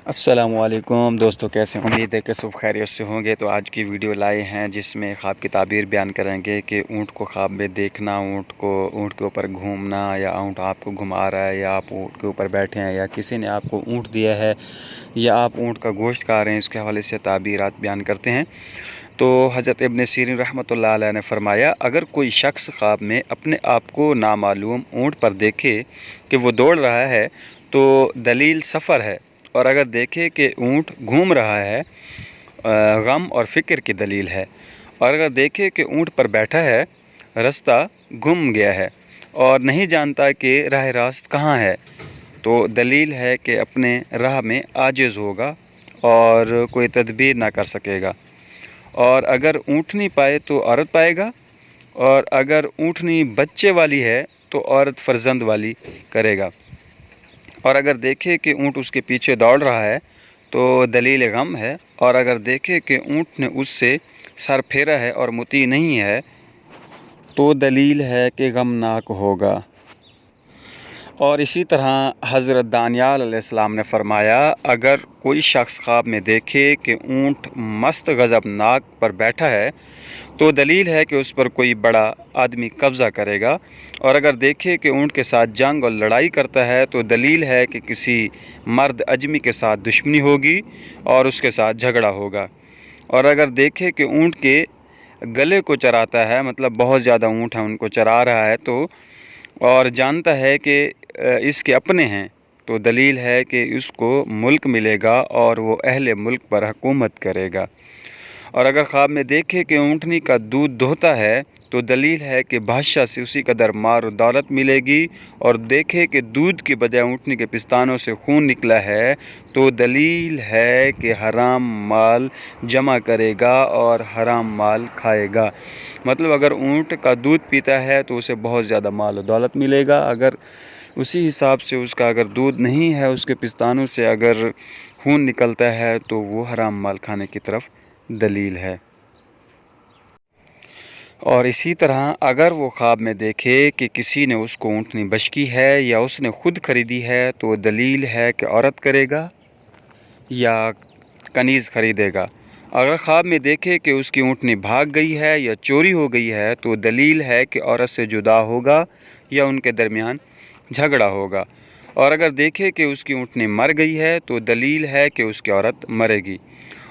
अस्सलामुअलैकुम दोस्तों, कैसे हैं? उम्मीद है कि सब खैरियत से होंगे। तो आज की वीडियो लाए हैं जिसमें ख्वाब की ताबीर बयान करेंगे कि ऊँट को ख्वाब में देखना, ऊँट के ऊपर घूमना, या ऊँट आपको घुमा रहा है, या आप ऊँट के ऊपर बैठे हैं, या किसी ने आपको ऊँट दिया है, या आप ऊँट का गोश्त खा रहे हैं। इसके हवाले से ताबीरात बयान करते हैं। तो हज़रत इब्न सीरीन रहमतुल्लाह अलैह ने फरमाया, अगर कोई शख्स ख्वाब में अपने आप को नामालूम ऊँट पर देखे कि वो दौड़ रहा है तो दलील सफ़र है, और अगर देखे कि ऊँट घूम रहा है गम और फ़िक्र की दलील है, और अगर देखे कि ऊँट पर बैठा है रास्ता गुम गया है और नहीं जानता कि राह रास्त कहाँ है, तो दलील है कि अपने राह में आजिज़ होगा और कोई तदबीर ना कर सकेगा। और अगर ऊँटनी पाए तो औरत पाएगा, और अगर ऊँटनी बच्चे वाली है तो औरत फ़र्जंद वाली करेगा। और अगर देखे कि ऊँट उसके पीछे दौड़ रहा है तो दलील गम है, और अगर देखे कि ऊँट ने उससे सर फेरा है और मुती नहीं है तो दलील है कि गमनाक होगा। और इसी तरह हज़रत दानियाल अलैहिस्सलाम ने फरमाया, अगर कोई शख्स ख्वाब में देखे कि ऊँट मस्त गज़बनाक पर बैठा है तो दलील है कि उस पर कोई बड़ा आदमी कब्ज़ा करेगा, और अगर देखे कि ऊँट के साथ जंग और लड़ाई करता है तो दलील है कि किसी मर्द अजमी के साथ दुश्मनी होगी और उसके साथ झगड़ा होगा। और अगर देखे कि ऊँट के गले को चराता है, मतलब बहुत ज़्यादा ऊँट है उनको चरा रहा है, तो और जानता है कि इसके अपने हैं, तो दलील है कि उसको मुल्क मिलेगा और वो अहले मुल्क पर हुकूमत करेगा। और अगर ख्वाब में देखे कि ऊँटनी का दूध दोहता है तो दलील है कि बादशाह से उसी कदर मार और दौलत मिलेगी, और देखे कि दूध की बजाय ऊँटनी के पिस्तानों से खून निकला है तो दलील है कि हराम माल जमा करेगा और हराम माल खाएगा। मतलब अगर ऊँट का दूध पीता है तो उसे बहुत ज़्यादा माल और दौलत मिलेगा, अगर उसी हिसाब से उसका अगर दूध नहीं है, उसके पिस्तानों से अगर खून निकलता है तो वो हराम माल खाने की तरफ दलील है। और इसी तरह अगर वो ख्वाब में देखे कि किसी ने उसको ऊँटनी बशकी है या उसने ख़ुद ख़रीदी है तो दलील है कि औरत करेगा या कनीज़ ख़रीदेगा। अगर ख्वाब में देखे कि उसकी ऊँटनी भाग गई है या चोरी हो गई है तो दलील है कि औरत से जुदा होगा या उनके दरमियान झगड़ा होगा। और अगर देखे कि उसकी ऊँटनी मर गई है तो दलील है कि उसकी औरत मरेगी।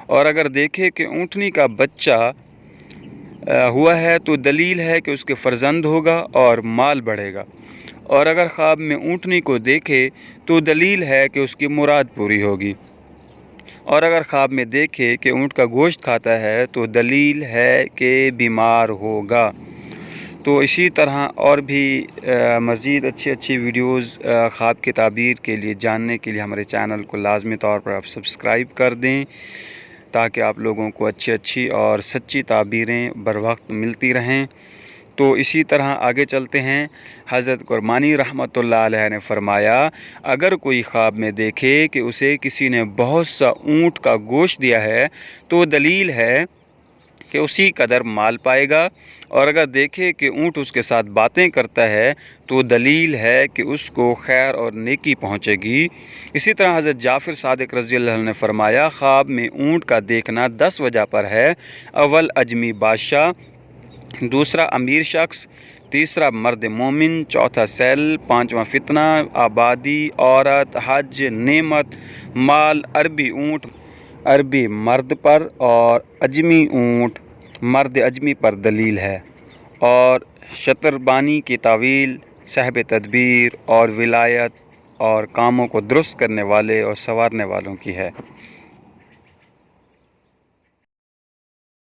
और अगर देखे कि ऊँटनी का बच्चा हुआ है तो दलील है कि उसके फ़र्जंद होगा और माल बढ़ेगा। और अगर ख्वाब में ऊँटनी को देखे तो दलील है कि उसकी मुराद पूरी होगी। और अगर ख्वाब में देखे कि ऊँट का गोश्त खाता है तो दलील है कि बीमार होगा। तो इसी तरह और भी मज़ीद अच्छी वीडियोज़ ख्वाब की ताबीर के लिए जानने के लिए हमारे चैनल को लाज़मी तौर पर आप सब्सक्राइब कर दें, ताकि आप लोगों को अच्छी और सच्ची ताबीरें बर वक्त मिलती रहें। तो इसी तरह आगे चलते हैं। हज़रत कुरमानी रहमतुल्लाह अलैह ने फरमाया, अगर कोई ख्वाब में देखे कि उसे किसी ने बहुत सा ऊँट का गोश्त दिया है तो दलील है कि उसी कदर माल पाएगा, और अगर देखे कि ऊँट उसके साथ बातें करता है तो दलील है कि उसको खैर और नेकी पहुँचेगी। इसी तरह हज़रत जाफ़िर सादिक रज़ी अल्लाह अन्हु ने फरमाया, ख्वाब में ऊँट का देखना 10 वजह पर है। अव्वल अजमी बादशाह, दूसरा अमीर शख्स, तीसरा मर्द मोमिन, चौथा सैल, पाँचवा फितना, आबादी, औरत, हज, नेमत, माल, अरबी ऊँट अरबी मर्द पर और अजमी ऊँट मर्द अजमी पर दलील है। और शतरबानी की तावील साहिब तदबीर और विलायत और कामों को दुरुस्त करने वाले और संवारने वालों की है।